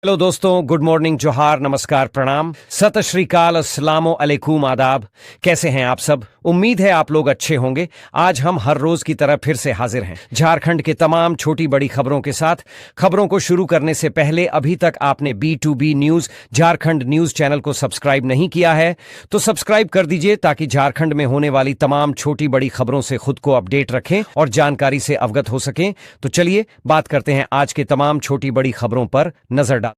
Hello दोस्तों, good morning, जोहार, नमस्कार, प्रणाम, सत श्री अकाल, अस्सलामो अलैकुम, आदाब। कैसे हैं आप सब? उम्मीद है आप लोग अच्छे होंगे। आज हम हर रोज की तरह फिर से हाजिर हैं झारखंड के तमाम छोटी बड़ी खबरों के साथ। खबरों को शुरू करने से पहले अभी तक आपने B2B news Jharkhand news channel को सब्सक्राइब नहीं किया है तो सब्सक्राइब कर दीजिए ताकि झारखंड में होने वाली तमाम छोटी बड़ी खबरों से खुद को अपडेट रखें और जानकारी से अवगत हो सकें। तो चलिए बात करते हैं आज के तमाम छोटी बड़ी खबरों पर नजर डाल।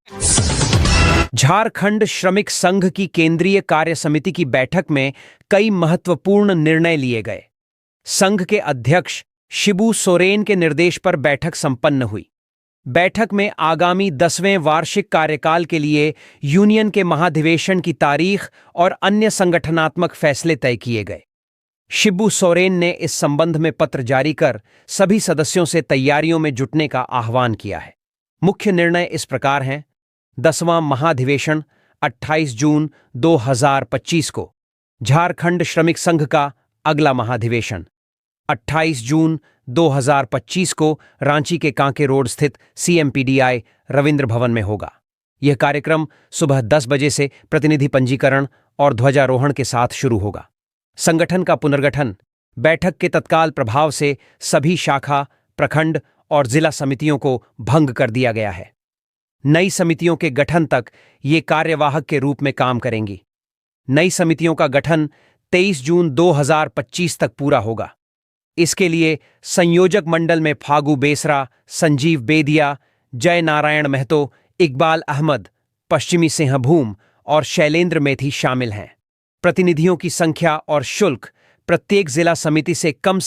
झारखंड श्रमिक संघ की केंद्रीय कार्य समिति की बैठक में कई महत्वपूर्ण निर्णय लिए गए। संघ के अध्यक्ष शिबू सोरेन के निर्देश पर बैठक संपन्न हुई। बैठक में आगामी 10वें वार्षिक कार्यकाल के लिए यूनियन के महाधिवेशन की तारीख और अन्य संगठनात्मक फैसले तय किए गए। शिबू सोरेन ने इस संबंध में पत्र जारी कर सभी सदस्यों से तैयारियों में जुटने का आह्वान किया है। मुख्य निर्णय इस प्रकार हैं। 10वां महाधिवेशन 28 जून 2025 को। झारखंड श्रमिक संघ का अगला महाधिवेशन 28 जून 2025 को रांची के कांके रोड स्थित CMPDI रविंद्र भवन में होगा। यह कार्यक्रम सुबह 10 बजे से प्रतिनिधि पंजीकरण और ध्वजारोहण के साथ शुरू होगा। संगठन का पुनर्गठन। बैठक के तत्काल प्रभाव से सभी शाखा, प्रखंड और जिला समितियों को भंग कर दिया गया है। नई समितियों के गठन तक ये कार्यवाहक के रूप में काम करेंगी। नई समितियों का गठन 23 जून 2025 तक पूरा होगा। इसके लिए संयोजक मंडल में फागू बेसरा, संजीव बेदिया, जय नारायण महतो, इकबाल अहमद, पश्चिमी सिंहभूम और शैलेंद्र मेथी शामिल हैं। प्रतिनिधियों की संख्या और शुल्क प्रत्येक जिला समिति से कम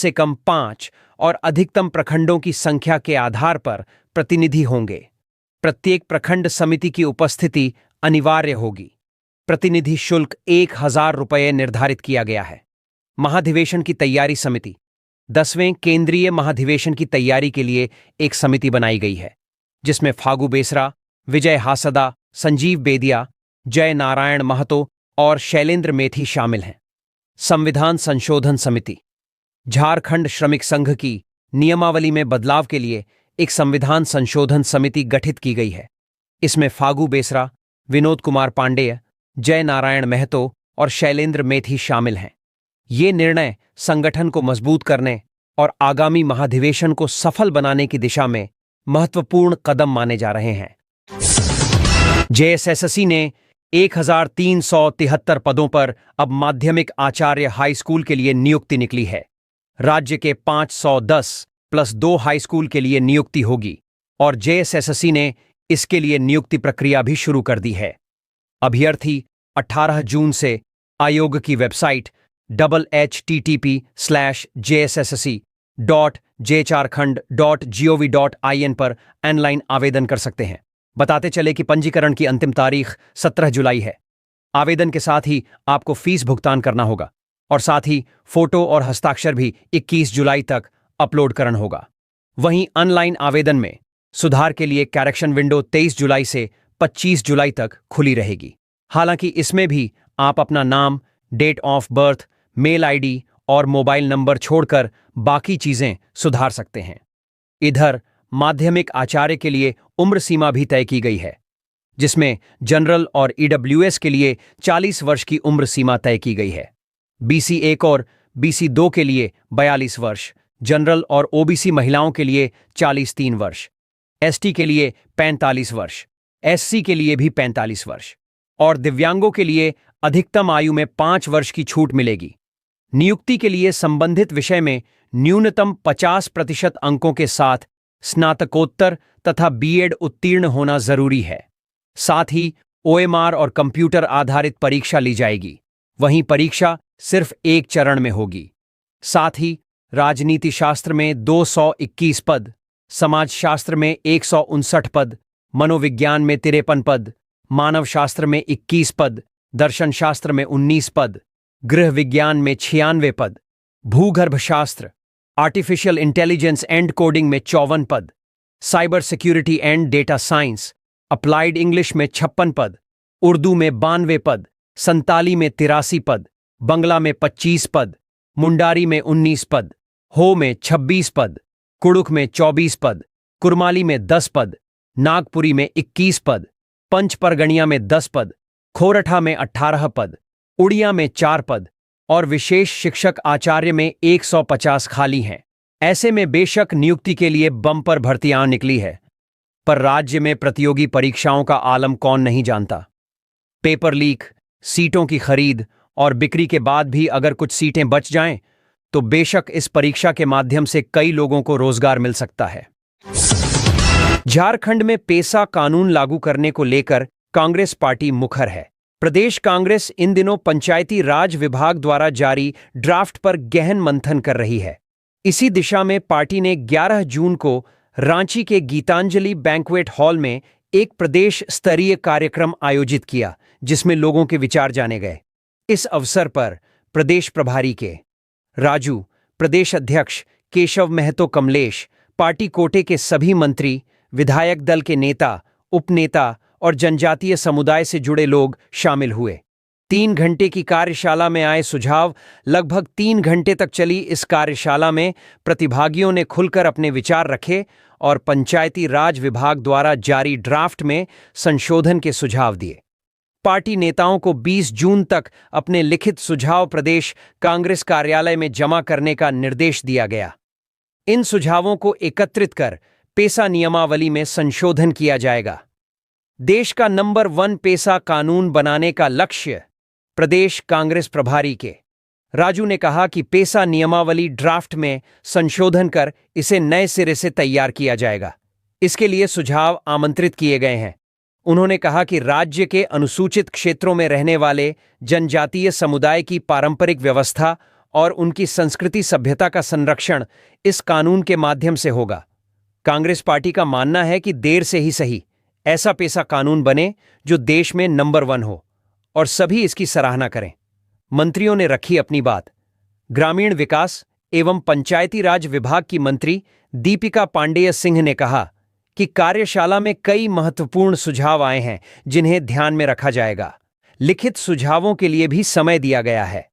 5 और अधिकतम प्रखंडों की संख्या के आधार पर प्रतिनिधि होंगे। प्रत्येक प्रखंड समिति की उपस्थिति अनिवार्य होगी। प्रतिनिधि शुल्क 1000 रुपये निर्धारित किया गया है। महाधिवेशन की तैयारी समिति। 10वें केंद्रीय महाधिवेशन की तैयारी के लिए एक समिति बनाई गई है जिसमें फागू बेसरा, विजय हासदा, संजीव बेदिया, जय नारायण महतो और शैलेंद्र मेथी शामिल हैं। संविधान संशोधन समिति। झारखंड श्रमिक संघ की नियमावली में बदलाव के लिए एक संविधान संशोधन समिति गठित की गई है। इसमें फागू बेसरा, विनोद कुमार पांडेय, जय नारायण महतो और शैलेंद्र मेथी शामिल हैं। ये निर्णय संगठन को मजबूत करने और आगामी महाधिवेशन को सफल बनाने की दिशा में महत्वपूर्ण कदम माने जा रहे हैं। JSSC ने 1373 पदों पर अब माध्यमिक आचार्य हाई स्कूल के लिए नियुक्ति निकली है। राज्य के 510 + 2 हाई स्कूल के लिए नियुक्ति होगी और JSSC ने इसके लिए नियुक्ति प्रक्रिया भी शुरू कर दी है। अभ्यर्थी 18 जून से आयोग की वेबसाइट http://jssc.jharkhand.gov.in पर ऑनलाइन आवेदन कर सकते हैं। बताते चले कि पंजीकरण की अंतिम तारीख 17 जुलाई है। आवेदन के साथ ही आपको फीस भुगतान करना होगा और साथ ही फोटो और हस्ताक्षर भी 21 जुलाई तक अपलोड करना होगा। वहीं ऑनलाइन आवेदन में सुधार के लिए करेक्शन विंडो 23 जुलाई से 25 जुलाई तक खुली रहेगी। हालांकि इसमें भी आप अपना नाम, date of birth, mail ID और मोबाइल नंबर छोड़कर बाकी चीजें सुधार सकते हैं। इधर माध्यमिक आचार्य के लिए उम्र सीमा भी तय की गई है जिसमें जनरल और EWS के लिए 40 वर्ष की उम्र सीमा तय की गई है। BC 1 और BC 2 के लिए 42 वर्ष, जनरल और OBC महिलाओं के लिए 43 वर्ष, ST के लिए 45 वर्ष, SC के लिए भी 45 वर्ष और दिव्यांगों के लिए अधिकतम आयु में 5 वर्ष की छूट मिलेगी। नियुक्ति के लिए संबंधित विषय में न्यूनतम 50% अंकों के साथ स्नातकोत्तर तथा B.Ed उत्तीर्ण होना जरूरी है। साथ ही OMR और कंप्यूटर आधारित परीक्षा ली जाएगी। वहीं परीक्षा सिर्फ एक चरण में होगी। साथ ही राजनीति शास्त्र में 221 पद, समाजशास्त्र में 159 पद, मनोविज्ञान में 53 पद, मानव शास्त्र में 21 पद, दर्शन शास्त्र में 19 पद, गृह विज्ञान में 96 पद, भूगर्भ शास्त्र, आर्टिफिशियल इंटेलिजेंस एंड कोडिंग में 54 पद, cyber security and data science, applied English में 56 पद, उर्दू में 92 पद, संताली में 83 पद, बंगला में 25 पद, मुंडारी में 19 पद, हो में 26 पद, कुड़ुख में 24 पद, कुरमाली में 10 पद, नागपुरी में 21 पद, पंच परगणिया में 10 पद, खोरठा में 18 पद, उड़िया में 4 पद और विशेष शिक्षक आचार्य में 150 खाली हैं। ऐसे में बेशक नियुक्ति के लिए बम्पर भर्तियां निकली है, पर राज्य में प्रतियोगी परीक्षाओं का आलम कौन नहीं जानता। पेपर लीक, सीटों की खरीद और बिक्री के बाद भी अगर कुछ सीटें बच जाएं, तो बेशक इस परीक्षा के माध्यम से कई लोगों को रोजगार मिल सकता है। झारखंड में पेसा कानून लागू करने को लेकर कांग्रेस पार्टी मुखर है। प्रदेश कांग्रेस इन दिनों पंचायती राज विभाग द्वारा जारी ड्राफ्ट पर गहन मंथन कर रही है। इसी दिशा में पार्टी ने 11 जून को रांची के गीतांजलि बैंक्वेट हॉल में एक प्रदेश स्तरीय कार्यक्रम आयोजित किया, जिसमें लोगों के विचार जाने गए। इस अवसर पर प्रदेश प्रभारी के राजू, प्रदेश अध्यक्ष केशव महतो कमलेश, पार्टी कोटे के सभी मंत्री, विधायक दल के नेता, उपनेता और जनजातीय समुदाय से जुड़े लोग शामिल हुए। 3 घंटे की कार्यशाला में आए सुझाव। लगभग 3 घंटे तक चली इस कार्यशाला में प्रतिभागियों ने खुलकर अपने विचार रखे और पंचायती राज विभाग द्वारा जारी ड्राफ्ट में संशोधन के सुझाव दिए। पार्टी नेताओं को 20 जून तक अपने लिखित सुझाव प्रदेश कांग्रेस कार्यालय में जमा करने का निर्देश दिया गया। इन सुझावों को एकत्रित कर पेसा नियमावली में संशोधन किया जाएगा। देश का नंबर 1 पेसा कानून बनाने का लक्ष्य प्रदेश कांग्रेस प्रभारी के राजू ने कहा कि पेसा नियमावली ड्राफ्ट में संशोधन कर इसे नए सिरे से तैयार किया जाएगा। इसके लिए सुझाव आमंत्रित किए गए हैं। उन्होंने कहा कि राज्य के अनुसूचित क्षेत्रों में रहने वाले जनजातीय समुदाय की पारंपरिक व्यवस्था और उनकी संस्कृति सभ्यता का संरक्षण इस कानून के माध्यम से होगा। कांग्रेस पार्टी का मानना है कि देर से ही सही ऐसा पेसा कानून बने जो देश में नंबर 1 हो और सभी इसकी सराहना करें। मंत्रियों ने रखी अपनी बात। ग्रामीण विकास एवं पंचायती राज विभाग की मंत्री दीपिका पांडेय सिंह ने कहा कि कार्यशाला में कई महत्वपूर्ण सुझाव आए हैं जिन्हें ध्यान में रखा जाएगा। लिखित सुझावों के लिए भी समय दिया गया है।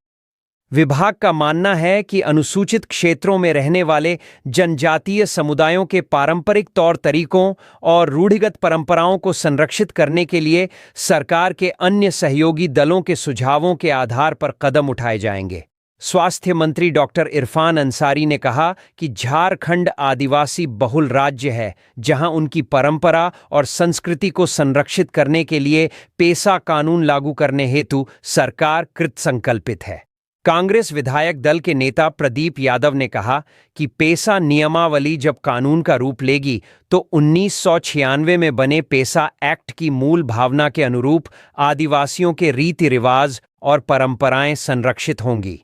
विभाग का मानना है कि अनुसूचित क्षेत्रों में रहने वाले जनजातीय समुदायों के पारंपरिक तौर तरीकों और रूढ़िगत परंपराओं को संरक्षित करने के लिए सरकार के अन्य सहयोगी दलों के सुझावों के आधार पर कदम उठाए जाएंगे। स्वास्थ्य मंत्री डॉक्टर इरफान अंसारी ने कहा कि झारखंड आदिवासी बहुल राज्य है, जहां उनकी परंपरा और संस्कृति को संरक्षित करने के लिए पेसा कानून लागू करने हेतु सरकार कृतसंकल्पित है। कांग्रेस विधायक दल के नेता प्रदीप यादव ने कहा कि पेसा नियमावली जब कानून का रूप लेगी तो 1996 में बने पेसा एक्ट की मूल भावना के अनुरूप आदिवासियों के रीति रिवाज और परंपराएं संरक्षित होंगी।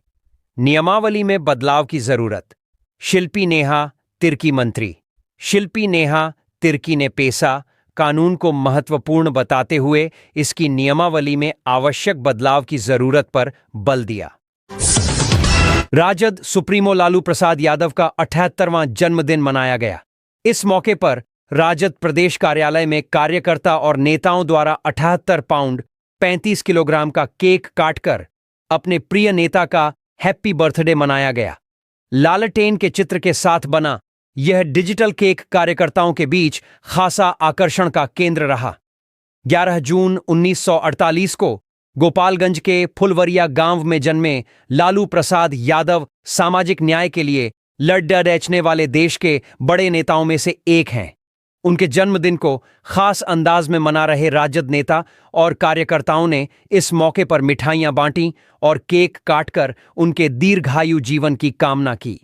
नियमावली में बदलाव की जरूरत। शिल्पी नेहा तिर्की मंत्री शिल्पी नेहा तिर्की ने पेसा कानून को महत्वपूर्ण बताते हुए इसकी नियमावली में आवश्यक बदलाव की जरूरत पर बल दिया। राजद सुप्रीमो लालू प्रसाद यादव का 78वां जन्मदिन मनाया गया। इस मौके पर राजद प्रदेश कार्यालय में कार्यकर्ता और नेताओं द्वारा 78 पाउंड 35 किलोग्राम का केक काटकर अपने प्रिय नेता का हैप्पी बर्थडे मनाया गया। लालटेन के चित्र के साथ बना यह डिजिटल केक कार्यकर्ताओं के बीच खासा आकर्षण का केंद्र रहा। 11 जून 1948 को गोपालगंज के फुलवरिया गांव में जन्मे लालू प्रसाद यादव सामाजिक न्याय के लिए लड़ने वाले देश के बड़े नेताओं में से एक हैं। उनके जन्मदिन को खास अंदाज में मना रहे राजद नेता और कार्यकर्ताओं ने इस मौके पर मिठाइयां बांटी और केक काटकर उनके दीर्घायु जीवन की कामना की।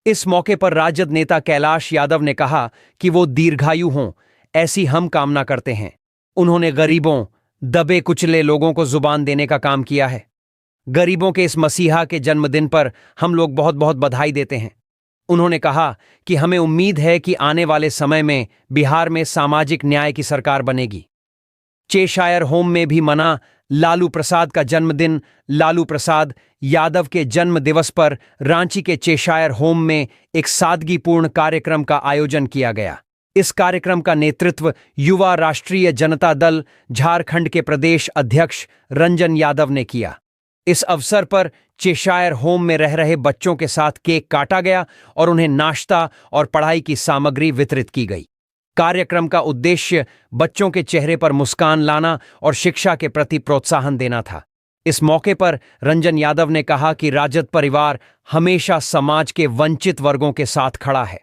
इस मौके पर राजद नेता कैलाश यादव ने कहा कि वो दीर्घायु हों, ऐसी हम कामना करते हैं। उन्होंने गरीबों, दबे कुचले लोगों को जुबान देने का काम किया है। गरीबों के इस मसीहा के जन्मदिन पर हम लोग बहुत बहुत बधाई देते हैं। उन्होंने कहा कि हमें उम्मीद है कि आने वाले समय में बिहार में सामाजिक न्याय की सरकार बनेगी। चेशायर होम में भी मना लालू प्रसाद का जन्मदिन। लालू प्रसाद यादव के जन्म दिवस पर रांची के चेशायर होम में एक सादगीपूर्ण कार्यक्रम का आयोजन किया गया। इस कार्यक्रम का नेतृत्व युवा राष्ट्रीय जनता दल झारखंड के प्रदेश अध्यक्ष रंजन यादव ने किया। इस अवसर पर चेशायर होम में रह रहे बच्चों के साथ केक काटा गया और उन्हें नाश्ता और पढ़ाई की सामग्री वितरित की गई। कार्यक्रम का उद्देश्य बच्चों के चेहरे पर मुस्कान लाना और शिक्षा के प्रति प्रोत्साहन देना था। इस मौके पर रंजन यादव ने कहा कि राजद परिवार हमेशा समाज के वंचित वर्गों के साथ खड़ा है।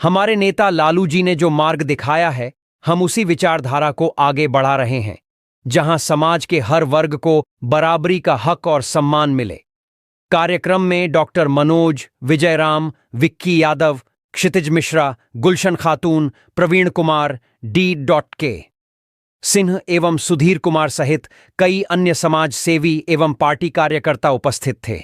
हमारे नेता लालू जी ने जो मार्ग दिखाया है, हम उसी विचारधारा को आगे बढ़ा रहे हैं, जहां समाज के हर वर्ग को बराबरी का हक और सम्मान मिले। कार्यक्रम में डॉक्टर मनोज, विजयराम, विक्की यादव, क्षितिज मिश्रा, गुलशन खातून, प्रवीण कुमार, D.K. सिंह एवं सुधीर कुमार सहित कई अन्य समाज सेवी एवं पार्टी कार्यकर्ता उपस्थित थे।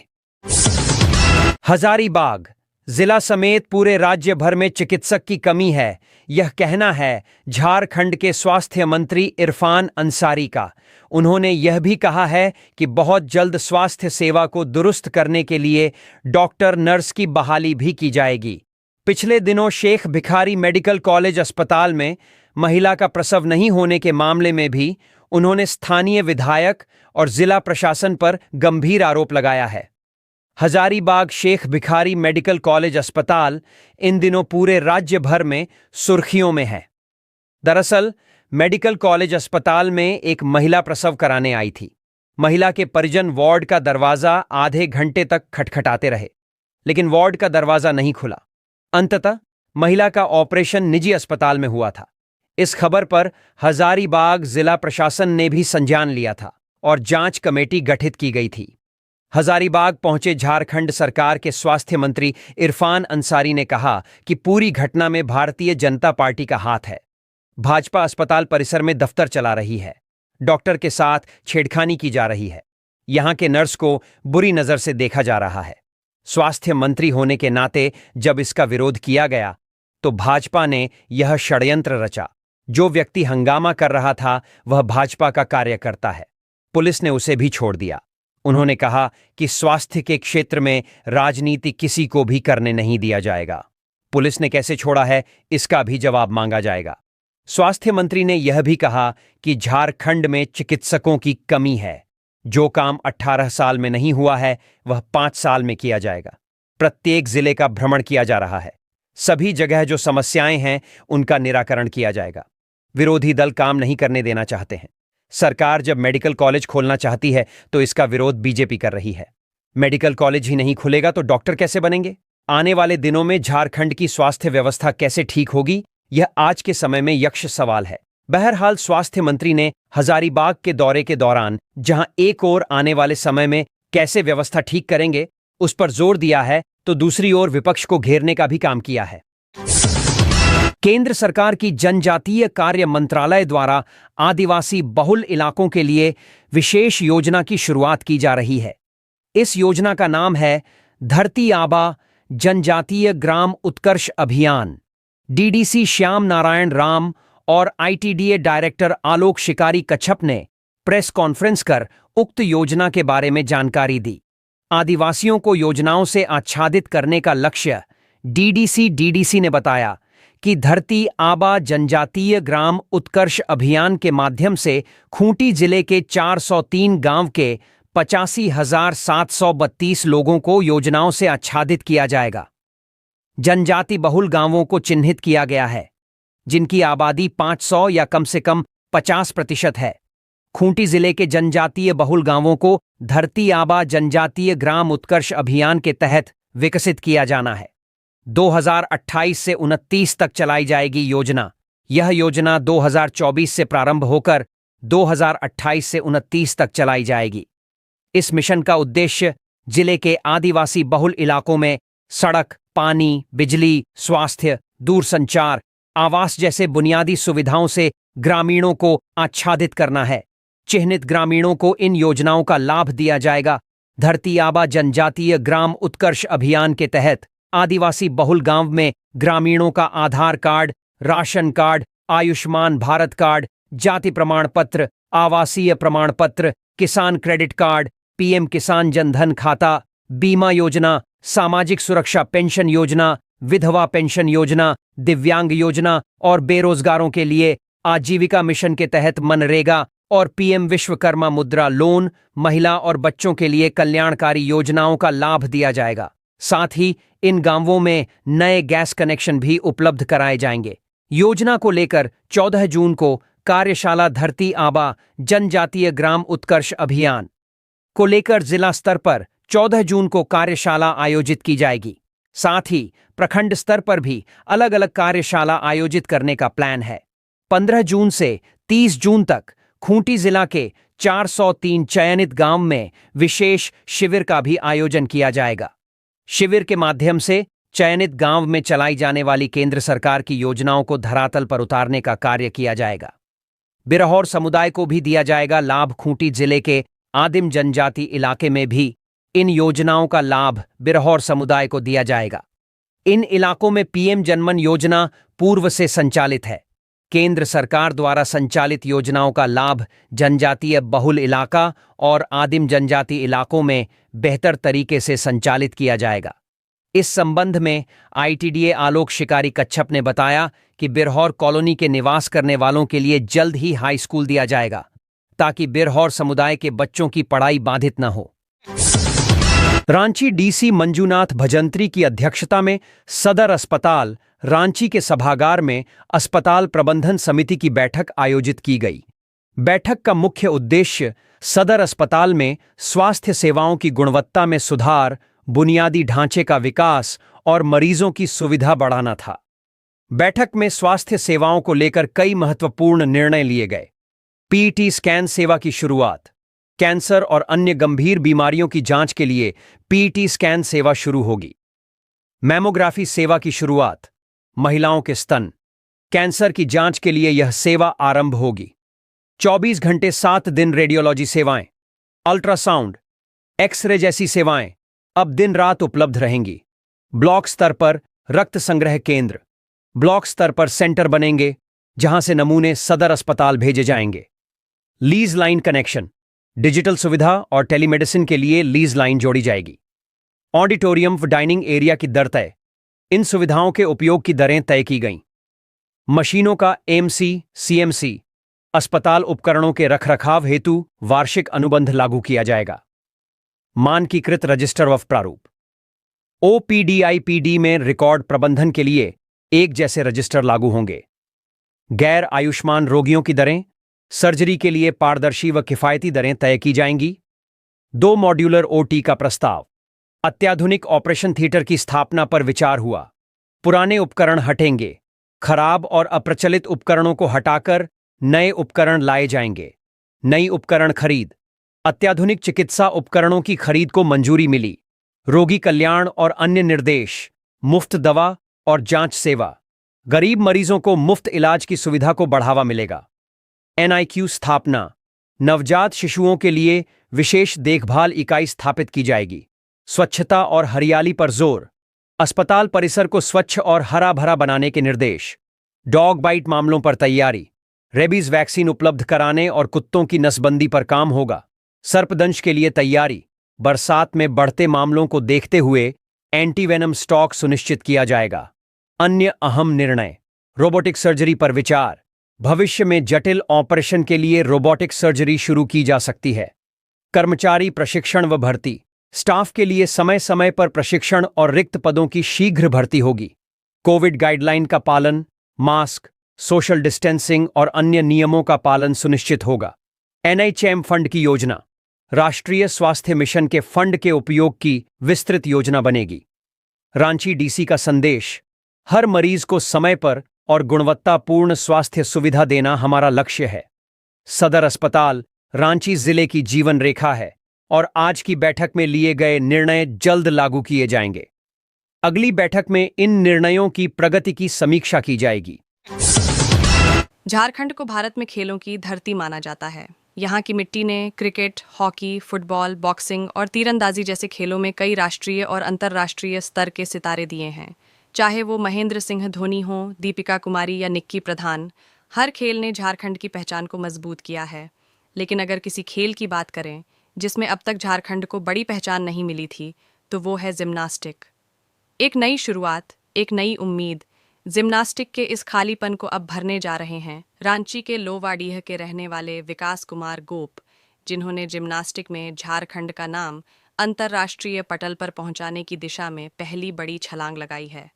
हजारीबाग जिला समेत पूरे राज्य भर में चिकित्सक की कमी है, यह कहना है झारखंड के स्वास्थ्य मंत्री इरफान अंसारी का। उन्होंने यह भी कहा है कि बहुत जल्द स्वास्थ्य सेवा को दुरुस्त करने के लिए डॉक्टर नर्स की बहाली भी की जाएगी। पिछले दिनों शेख भिखारी मेडिकल कॉलेज अस्पताल में महिला का प्रसव नहीं होने के मामले में भी उन्होंने स्थानीय विधायक और जिला प्रशासन पर गंभीर आरोप लगाया है। हजारीबाग शेख भिखारी मेडिकल कॉलेज अस्पताल इन दिनों पूरे राज्य भर में सुर्खियों में है। दरअसल मेडिकल कॉलेज अस्पताल में एक महिला प्रसव कराने आई थी। महिला के परिजन वार्ड का दरवाजा आधे घंटे तक खटखटाते रहे, लेकिन वार्ड का दरवाजा नहीं खुला। अंततः महिला का ऑपरेशन निजी अस्पताल में हुआ था। इस खबर पर हजारीबाग जिला प्रशासन ने भी संज्ञान लिया था और जांच कमेटी गठित की गई थी। हजारीबाग पहुंचे झारखंड सरकार के स्वास्थ्य मंत्री इरफान अंसारी ने कहा कि पूरी घटना में भारतीय जनता पार्टी का हाथ है। भाजपा अस्पताल परिसर में दफ्तर चला रही है, डॉक्टर के साथ छेड़खानी की जा रही है, यहां के नर्स को बुरी नजर से देखा जा रहा है। स्वास्थ्य मंत्री होने के नाते जब इसका विरोध किया गया तो भाजपा ने यह षड्यंत्र रचा। जो व्यक्ति हंगामा कर रहा था वह भाजपा का कार्यकर्ता है। पुलिस ने उसे भी छोड़ दिया। उन्होंने कहा कि स्वास्थ्य के क्षेत्र में राजनीति किसी को भी करने नहीं दिया जाएगा। पुलिस ने कैसे छोड़ा है, इसका भी जवाब मांगा जाएगा। स्वास्थ्य मंत्री ने यह भी कहा कि झारखंड में चिकित्सकों की कमी है। जो काम 18 साल में नहीं हुआ है वह 5 साल में किया जाएगा। प्रत्येक जिले का भ्रमण किया जा रहा है। सभी जगह जो समस्याएं हैं उनका निराकरण किया जाएगा। विरोधी दल काम नहीं करने देना चाहते हैं। सरकार जब मेडिकल कॉलेज खोलना चाहती है तो इसका विरोध बीजेपी कर रही है। मेडिकल कॉलेज ही नहीं खुलेगा तो डॉक्टर कैसे बनेंगे? आने वाले दिनों में झारखंड की स्वास्थ्य व्यवस्था कैसे ठीक होगी, यह आज के समय में यक्ष सवाल है। बहरहाल स्वास्थ्य मंत्री ने हजारीबाग के दौरे के दौरान जहां एक ओर आने वाले समय में कैसे व्यवस्था ठीक करेंगे उस पर जोर दिया है, तो दूसरी ओर विपक्ष को घेरने का भी काम किया है। केंद्र सरकार की जनजातीय कार्य मंत्रालय द्वारा आदिवासी बहुल इलाकों के लिए विशेष योजना की शुरुआत की जा रही है। इस योजना का नाम है धरती आबा जनजातीय ग्राम उत्कर्ष अभियान। डीडीसी श्याम नारायण राम और आईटीडीए डायरेक्टर आलोक शिकारी कच्छप ने प्रेस कॉन्फ्रेंस कर उक्त योजना के बारे में जानकारी दी। आदिवासियों को योजनाओं से आच्छादित करने का लक्ष्य डीडीसी ने बताया कि धरती आबा जनजातीय ग्राम उत्कर्ष अभियान के माध्यम से खूंटी जिले के 403 गांव के 85,732 लोगों को योजनाओं से आच्छादित किया जाएगा। जनजाति बहुल गांवों को चिन्हित किया गया है जिनकी आबादी 500 या कम से कम 50% है। खूंटी जिले के जनजातीय बहुल गांवों को धरती आबा जनजातीय ग्राम उत्कर्ष अभियान के तहत विकसित किया जाना है। 2028 से 29 तक चलाई जाएगी योजना। यह योजना 2024 से प्रारंभ होकर 2028 से 29 तक चलाई जाएगी। इस मिशन का उद्देश्य जिले के आदिवासी बहुल इलाकों में सड़क, पानी, बिजली, स्वास्थ्य, दूरसंचार, आवास जैसे बुनियादी सुविधाओं से ग्रामीणों को आच्छादित करना है। चिन्हित ग्रामीणों को इन योजनाओं का लाभ दिया जाएगा। धरती आबा जनजातीय ग्राम उत्कर्ष अभियान के तहत आदिवासी बहुल गांव में ग्रामीणों का Aadhaar card, ration card, Ayushman Bharat card, जाति प्रमाण पत्र, आवासीय प्रमाण पत्र, किसान क्रेडिट कार्ड, पीएम किसान जनधन खाता, बीमा योजना, सामाजिक सुरक्षा पेंशन योजना, विधवा पेंशन योजना, दिव्यांग योजना और बेरोजगारों के लिए आजीविका मिशन के तहत मनरेगा और पीएम विश्वकर्मा मुद्रा लोन, महिला और बच्चों के लिए कल्याणकारी योजनाओं का लाभ दिया जाएगा। साथ ही इन गांवों में नए गैस कनेक्शन भी उपलब्ध कराए जाएंगे। योजना को लेकर 14 जून को कार्यशाला धरती आबा जनजातीय ग्राम उत्कर्ष अभियान को लेकर जिला स्तर पर 14 जून को कार्यशाला आयोजित की जाएगी। साथ ही प्रखंड स्तर पर भी अलग अलग कार्यशाला आयोजित करने का प्लान है। 15 जून से 30 जून तक खूंटी जिला के 403 चयनित गांव में विशेष शिविर का भी आयोजन किया जाएगा। शिविर के माध्यम से चयनित गांव में चलाई जाने वाली केंद्र सरकार की योजनाओं को धरातल पर उतारने का कार्य किया जाएगा। बिरहौर समुदाय को भी दिया जाएगा लाभ। खूंटी जिले के आदिम जनजाति इलाके में भी इन योजनाओं का लाभ बिरहौर समुदाय को दिया जाएगा। इन इलाकों में पीएम जनमन योजना पूर्व से संचालित है। केंद्र सरकार द्वारा संचालित योजनाओं का लाभ जनजातीय बहुल इलाका और आदिम जनजाति इलाकों में बेहतर तरीके से संचालित किया जाएगा। इस संबंध में आईटीडीए आलोक शिकारी कच्छप ने बताया कि बिरहौर कॉलोनी के निवास करने वालों के लिए जल्द ही हाई स्कूल दिया जाएगा ताकि बिरहौर समुदाय के बच्चों की पढ़ाई बाधित न हो। रांची डीसी मंजूनाथ भजंत्री की अध्यक्षता में सदर अस्पताल रांची के सभागार में अस्पताल प्रबंधन समिति की बैठक आयोजित की गई। बैठक का मुख्य उद्देश्य सदर अस्पताल में स्वास्थ्य सेवाओं की गुणवत्ता में सुधार, बुनियादी ढांचे का विकास और मरीजों की सुविधा बढ़ाना था। बैठक में स्वास्थ्य सेवाओं को लेकर कई महत्वपूर्ण निर्णय लिए गए। पीटी स्कैन सेवा की शुरुआत। कैंसर और अन्य गंभीर बीमारियों की जांच के लिए पीटी स्कैन सेवा शुरू होगी। मैमोग्राफी सेवा की शुरुआत। महिलाओं के स्तन कैंसर की जांच के लिए यह सेवा आरंभ होगी। 24 घंटे 7 दिन रेडियोलॉजी सेवाएं, अल्ट्रासाउंड, एक्सरे जैसी सेवाएं अब दिन रात उपलब्ध रहेंगी। ब्लॉक स्तर पर रक्त संग्रह केंद्र, ब्लॉक स्तर पर सेंटर बनेंगे जहां से नमूने सदर अस्पताल भेजे जाएंगे। लीज लाइन कनेक्शन, डिजिटल सुविधा और टेलीमेडिसिन के लिए लीज लाइन जोड़ी जाएगी। ऑडिटोरियम व डाइनिंग एरिया की दर तय। इन सुविधाओं के उपयोग की दरें तय की गईं। मशीनों का एमसी सीएमसी अस्पताल उपकरणों के रखरखाव हेतु वार्षिक अनुबंध लागू किया जाएगा। मानकीकृत रजिस्टर ऑफ प्रारूप। ओपीडीआईपीडी में रिकॉर्ड प्रबंधन के लिए एक जैसे रजिस्टर लागू होंगे। गैर आयुष्मान रोगियों की दरें, सर्जरी के लिए पारदर्शी व किफायती दरें तय की जाएंगी। 2 मॉड्यूलर ओटी का प्रस्ताव। अत्याधुनिक ऑपरेशन थिएटर की स्थापना पर विचार हुआ। पुराने उपकरण हटेंगे। खराब और अप्रचलित उपकरणों को हटाकर नए उपकरण लाए जाएंगे। नई उपकरण खरीद। अत्याधुनिक चिकित्सा उपकरणों की खरीद को मंजूरी मिली। रोगी कल्याण और अन्य निर्देश। मुफ्त दवा और जांच सेवा। गरीब मरीजों को मुफ्त इलाज की सुविधा को बढ़ावा मिलेगा। एनआईक्यू स्थापना। नवजात शिशुओं के लिए विशेष देखभाल इकाई स्थापित की जाएगी। स्वच्छता और हरियाली पर जोर। अस्पताल परिसर को स्वच्छ और हरा भरा बनाने के निर्देश। डॉग बाइट मामलों पर तैयारी। रेबीज वैक्सीन उपलब्ध कराने और कुत्तों की नसबंदी पर काम होगा। सर्पदंश के लिए तैयारी। बरसात में बढ़ते मामलों को देखते हुए एंटीवेनम स्टॉक सुनिश्चित किया जाएगा। अन्य अहम निर्णय। रोबोटिक सर्जरी पर विचार। भविष्य में जटिल ऑपरेशन के लिए रोबोटिक सर्जरी शुरू की जा सकती है। कर्मचारी प्रशिक्षण व भर्ती। स्टाफ के लिए समय समय पर प्रशिक्षण और रिक्त पदों की शीघ्र भर्ती होगी। कोविड गाइडलाइन का पालन, मास्क, सोशल डिस्टेंसिंग और अन्य नियमों का पालन सुनिश्चित होगा। एनएचएम फंड की योजना। राष्ट्रीय स्वास्थ्य मिशन के फंड के उपयोग की विस्तृत योजना बनेगी। रांची डीसी का संदेश। हर मरीज को समय पर और गुणवत्तापूर्ण स्वास्थ्य सुविधा देना हमारा लक्ष्य है। सदर अस्पताल रांची जिले की जीवन रेखा है और आज की बैठक में लिए गए निर्णय जल्द लागू किए जाएंगे। अगली बैठक में इन निर्णयों की प्रगति की समीक्षा की जाएगी। झारखंड को भारत में खेलों की धरती माना जाता है। यहाँ की मिट्टी ने क्रिकेट, हॉकी, फुटबॉल, बॉक्सिंग और तीरंदाजी जैसे खेलों में कई राष्ट्रीय और अंतर्राष्ट्रीय स्तर के सितारे दिए हैं। चाहे वो महेंद्र सिंह धोनी हो, दीपिका कुमारी या निक्की प्रधान, हर खेल ने झारखंड की पहचान को मजबूत किया है। लेकिन अगर किसी खेल की बात करें जिसमें अब तक झारखंड को बड़ी पहचान नहीं मिली थी, तो वो है जिम्नास्टिक। एक नई शुरुआत, एक नई उम्मीद। जिम्नास्टिक के इस खालीपन को अब भरने जा रहे हैं रांची के लोवाडीह के रहने वाले विकास कुमार गोप, जिन्होंने जिम्नास्टिक में झारखंड का नाम अंतर्राष्ट्रीय पटल पर पहुंचाने की दिशा में पहली बड़ी छलांग लगाई है।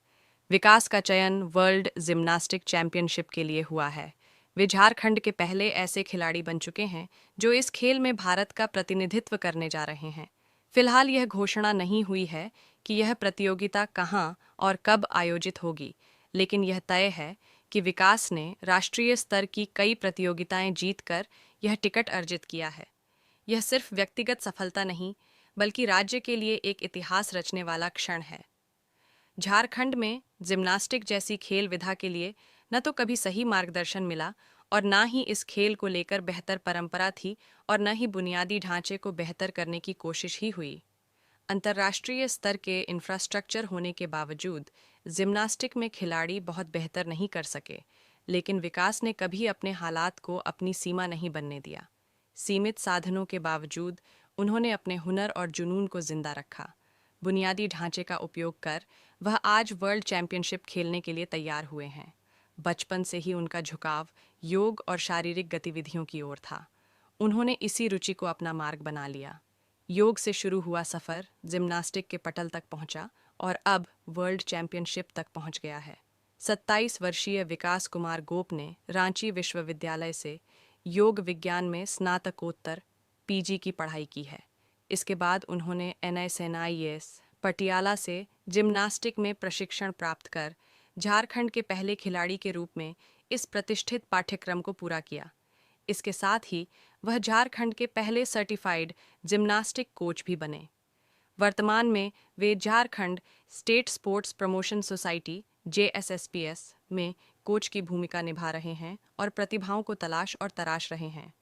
विकास का चयन वर्ल्ड जिम्नास्टिक चैंपियनशिप के लिए हुआ है। वे झारखंड के पहले ऐसे खिलाड़ी बन चुके हैं जो इस खेल में भारत का प्रतिनिधित्व करने जा रहे हैं। फिलहाल यह घोषणा नहीं हुई है कि यह प्रतियोगिता कहां और कब आयोजित होगी, लेकिन यह तय है कि विकास ने राष्ट्रीय स्तर की कई प्रतियोगिताएं जीतकर यह टिकट अर्जित किया है। यह सिर्फ व्यक्तिगत सफलता नहीं, बल्कि राज्य के लिए एक इतिहास रचने वाला क्षण है। झारखंड में जिम्नास्टिक जैसी खेल विधा के लिए न तो कभी सही मार्गदर्शन मिला और न ही इस खेल को लेकर बेहतर परंपरा थी और न ही बुनियादी ढांचे को बेहतर करने की कोशिश ही हुई। अंतर्राष्ट्रीय स्तर के इंफ्रास्ट्रक्चर होने के बावजूद जिम्नास्टिक में खिलाड़ी बहुत बेहतर नहीं कर सके, लेकिन विकास ने कभी अपने हालात को अपनी सीमा नहीं बनने दिया। सीमित साधनों के बावजूद उन्होंने अपने हुनर और जुनून को जिंदा रखा। बुनियादी ढांचे का उपयोग कर वह आज वर्ल्ड चैंपियनशिप खेलने के लिए तैयार हुए हैं। बचपन से ही उनका झुकाव योग और शारीरिक गतिविधियों की ओर था। उन्होंने इसी रुचि को अपना मार्ग बना लिया। योग से शुरू हुआ सफर जिम्नास्टिक के पटल तक पहुंचा और अब वर्ल्ड चैंपियनशिप तक पहुंच गया है। 27 वर्षीय विकास कुमार गोप ने रांची विश्वविद्यालय से योग विज्ञान में स्नातकोत्तर पीजी की पढ़ाई की है। इसके बाद उन्होंने NISNIES पटियाला से जिम्नास्टिक में प्रशिक्षण प्राप्त कर झारखंड के पहले खिलाड़ी के रूप में इस प्रतिष्ठित पाठ्यक्रम को पूरा किया। इसके साथ ही वह झारखंड के पहले सर्टिफाइड जिम्नास्टिक कोच भी बने। वर्तमान में वे Jharkhand state sports promotion society JSSPS में कोच की भूमिका निभा रहे हैं और प्रतिभाओं को तलाश और तराश रहे हैं।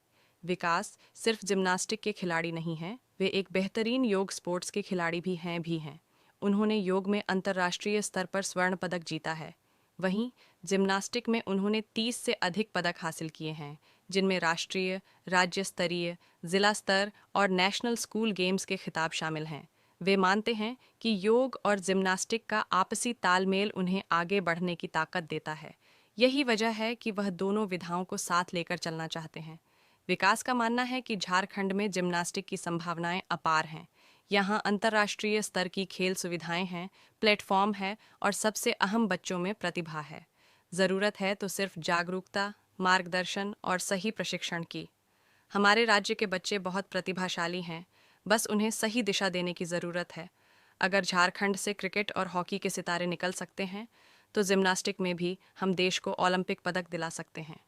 विकास सिर्फ जिम्नास्टिक के खिलाड़ी नहीं हैं, वे एक बेहतरीन योग स्पोर्ट्स के खिलाड़ी भी हैं। उन्होंने योग में अंतर्राष्ट्रीय स्तर पर स्वर्ण पदक जीता है। वहीं जिम्नास्टिक में उन्होंने 30 से अधिक पदक हासिल किए हैं, जिनमें राष्ट्रीय, राज्य स्तरीय, जिला स्तर और नेशनल स्कूल गेम्स के खिताब शामिल हैं। वे मानते हैं कि योग और जिम्नास्टिक का आपसी तालमेल उन्हें आगे बढ़ने की ताकत देता है। यही वजह है कि वह दोनों विधाओं को साथ लेकर चलना चाहते हैं। विकास का मानना है कि झारखंड में जिम्नास्टिक की संभावनाएं अपार हैं। यहाँ अंतर्राष्ट्रीय स्तर की खेल सुविधाएं हैं, प्लेटफॉर्म है और सबसे अहम बच्चों में प्रतिभा है। ज़रूरत है तो सिर्फ जागरूकता, मार्गदर्शन और सही प्रशिक्षण की। हमारे राज्य के बच्चे बहुत प्रतिभाशाली हैं, बस उन्हें सही दिशा देने की ज़रूरत है। अगर झारखंड से क्रिकेट और हॉकी के सितारे निकल सकते हैं, तो जिम्नास्टिक में भी हम देश को ओलंपिक पदक दिला सकते हैं।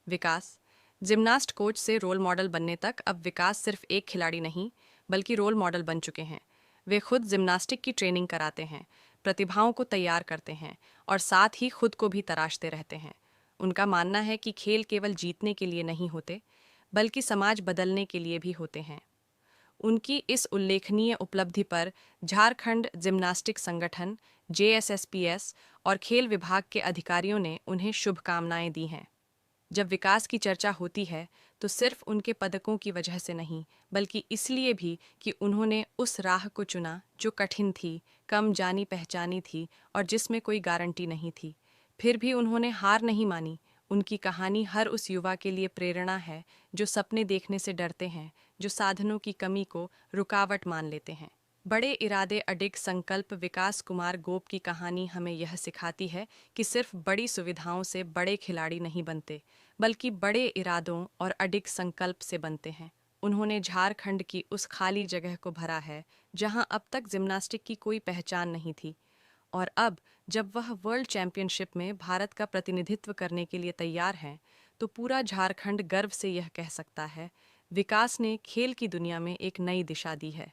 विकास जिम्नास्ट कोच से रोल मॉडल बनने तक अब विकास सिर्फ एक खिलाड़ी नहीं, बल्कि रोल मॉडल बन चुके हैं। वे खुद जिम्नास्टिक की ट्रेनिंग कराते हैं, प्रतिभाओं को तैयार करते हैं और साथ ही खुद को भी तराशते रहते हैं। उनका मानना है कि खेल केवल जीतने के लिए नहीं होते, बल्कि समाज बदलने के लिए भी होते हैं। उनकी इस उल्लेखनीय उपलब्धि पर झारखंड जिम्नास्टिक संगठन JSSPS और खेल विभाग के अधिकारियों ने उन्हें शुभकामनाएं दी हैं। जब विकास की चर्चा होती है तो सिर्फ उनके पदकों की वजह से नहीं, बल्कि इसलिए भी कि उन्होंने उस राह को चुना जो कठिन थी, कम जानी पहचानी थी और जिसमें कोई गारंटी नहीं थी। फिर भी उन्होंने हार नहीं मानी। उनकी कहानी हर उस युवा के लिए प्रेरणा है जो सपने देखने से डरते हैं, जो साधनों की कमी को रुकावट मान लेते हैं। बड़े इरादे अडिग संकल्प विकास कुमार गोप की कहानी हमें यह सिखाती है कि सिर्फ बड़ी सुविधाओं से बड़े खिलाड़ी नहीं बनते, बल्कि बड़े इरादों और अडिग संकल्प से बनते हैं। उन्होंने झारखंड की उस खाली जगह को भरा है जहां अब तक जिम्नास्टिक की कोई पहचान नहीं थी, और अब जब वह वर्ल्ड चैंपियनशिप में भारत का प्रतिनिधित्व करने के लिए तैयार हैं, तो पूरा झारखंड गर्व से यह कह सकता है, विकास ने खेल की दुनिया में एक नई दिशा दी है।